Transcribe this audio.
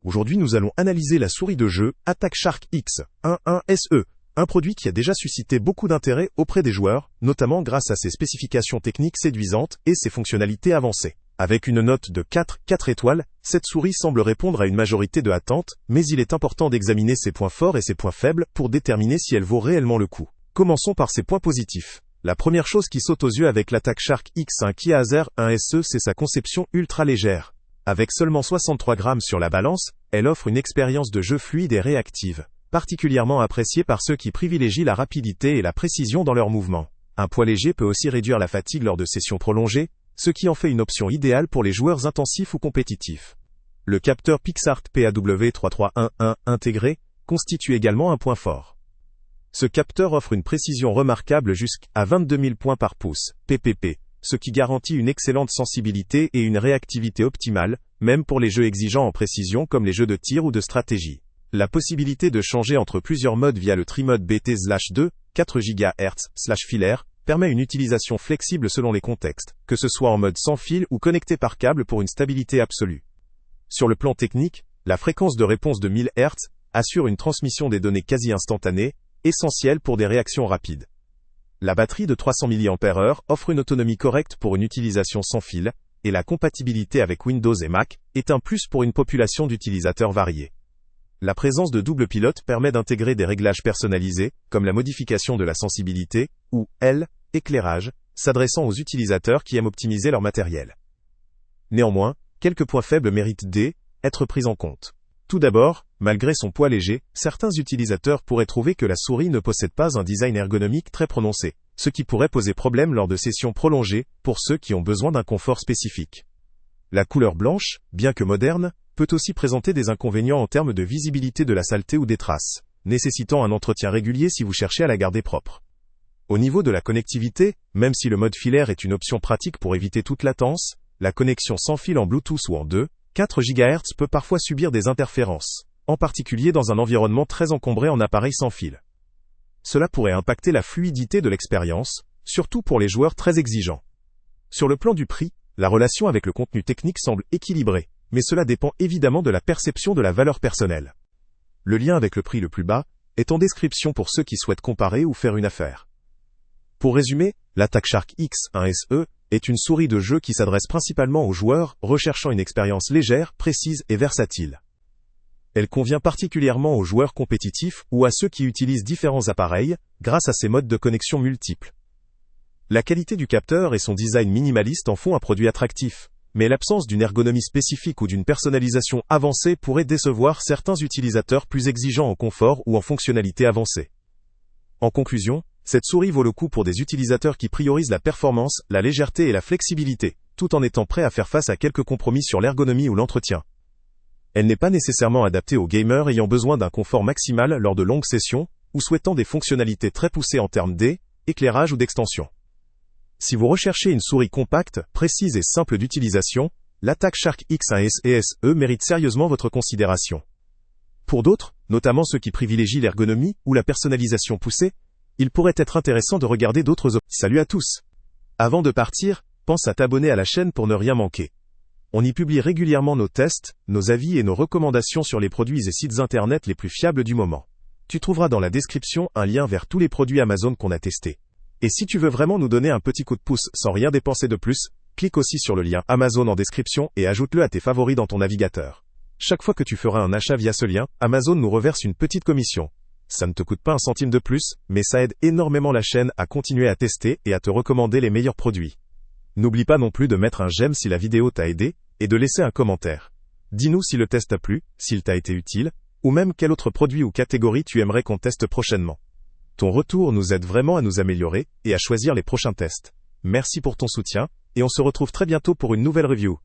Aujourd'hui nous allons analyser la souris de jeu Attack Shark X11 SE, un produit qui a déjà suscité beaucoup d'intérêt auprès des joueurs, notamment grâce à ses spécifications techniques séduisantes et ses fonctionnalités avancées. Avec une note de 4 étoiles, cette souris semble répondre à une majorité de attentes, mais il est important d'examiner ses points forts et ses points faibles pour déterminer si elle vaut réellement le coup. Commençons par ses points positifs. La première chose qui saute aux yeux avec l'Attack Shark X1 Ki-A-Zer-1 SE, c'est sa conception ultra légère. Avec seulement 63 grammes sur la balance, elle offre une expérience de jeu fluide et réactive, particulièrement appréciée par ceux qui privilégient la rapidité et la précision dans leurs mouvements. Un poids léger peut aussi réduire la fatigue lors de sessions prolongées, ce qui en fait une option idéale pour les joueurs intensifs ou compétitifs. Le capteur PixArt PAW3311 intégré constitue également un point fort. Ce capteur offre une précision remarquable jusqu'à 22 000 points par pouce, ppp, ce qui garantit une excellente sensibilité et une réactivité optimale, même pour les jeux exigeants en précision comme les jeux de tir ou de stratégie. La possibilité de changer entre plusieurs modes via le trimode BT/2, 4 GHz/filaire, permet une utilisation flexible selon les contextes, que ce soit en mode sans fil ou connecté par câble pour une stabilité absolue. Sur le plan technique, la fréquence de réponse de 1000 Hz assure une transmission des données quasi instantanée, essentielle pour des réactions rapides. La batterie de 300 mAh offre une autonomie correcte pour une utilisation sans fil, et la compatibilité avec Windows et Mac est un plus pour une population d'utilisateurs variés. La présence de double pilote permet d'intégrer des réglages personnalisés, comme la modification de la sensibilité, ou éclairage, s'adressant aux utilisateurs qui aiment optimiser leur matériel. Néanmoins, quelques points faibles méritent d'être pris en compte. Tout d'abord, malgré son poids léger, certains utilisateurs pourraient trouver que la souris ne possède pas un design ergonomique très prononcé, ce qui pourrait poser problème lors de sessions prolongées, pour ceux qui ont besoin d'un confort spécifique. La couleur blanche, bien que moderne, peut aussi présenter des inconvénients en termes de visibilité de la saleté ou des traces, nécessitant un entretien régulier si vous cherchez à la garder propre. Au niveau de la connectivité, même si le mode filaire est une option pratique pour éviter toute latence, la connexion sans fil en Bluetooth ou en 4 GHz peut parfois subir des interférences, en particulier dans un environnement très encombré en appareils sans fil. Cela pourrait impacter la fluidité de l'expérience, surtout pour les joueurs très exigeants. Sur le plan du prix, la relation avec le contenu technique semble équilibrée, mais cela dépend évidemment de la perception de la valeur personnelle. Le lien avec le prix le plus bas est en description pour ceux qui souhaitent comparer ou faire une affaire. Pour résumer, l'Attack Shark X1 SE est une souris de jeu qui s'adresse principalement aux joueurs recherchant une expérience légère, précise et versatile. Elle convient particulièrement aux joueurs compétitifs ou à ceux qui utilisent différents appareils, grâce à ses modes de connexion multiples. La qualité du capteur et son design minimaliste en font un produit attractif, mais l'absence d'une ergonomie spécifique ou d'une personnalisation avancée pourrait décevoir certains utilisateurs plus exigeants en confort ou en fonctionnalité avancée. En conclusion, cette souris vaut le coup pour des utilisateurs qui priorisent la performance, la légèreté et la flexibilité, tout en étant prêts à faire face à quelques compromis sur l'ergonomie ou l'entretien. Elle n'est pas nécessairement adaptée aux gamers ayant besoin d'un confort maximal lors de longues sessions, ou souhaitant des fonctionnalités très poussées en termes d'éclairage ou d'extension. Si vous recherchez une souris compacte, précise et simple d'utilisation, l'Attack Shark X1 SE mérite sérieusement votre considération. Pour d'autres, notamment ceux qui privilégient l'ergonomie ou la personnalisation poussée, il pourrait être intéressant de regarder d'autres options. Salut à tous! Avant de partir, pense à t'abonner à la chaîne pour ne rien manquer. On y publie régulièrement nos tests, nos avis et nos recommandations sur les produits et sites internet les plus fiables du moment. Tu trouveras dans la description un lien vers tous les produits Amazon qu'on a testés. Et si tu veux vraiment nous donner un petit coup de pouce sans rien dépenser de plus, clique aussi sur le lien Amazon en description et ajoute-le à tes favoris dans ton navigateur. Chaque fois que tu feras un achat via ce lien, Amazon nous reverse une petite commission. Ça ne te coûte pas un centime de plus, mais ça aide énormément la chaîne à continuer à tester et à te recommander les meilleurs produits. N'oublie pas non plus de mettre un j'aime si la vidéo t'a aidé, et de laisser un commentaire. Dis-nous si le test t'a plu, s'il t'a été utile, ou même quel autre produit ou catégorie tu aimerais qu'on teste prochainement. Ton retour nous aide vraiment à nous améliorer, et à choisir les prochains tests. Merci pour ton soutien, et on se retrouve très bientôt pour une nouvelle review.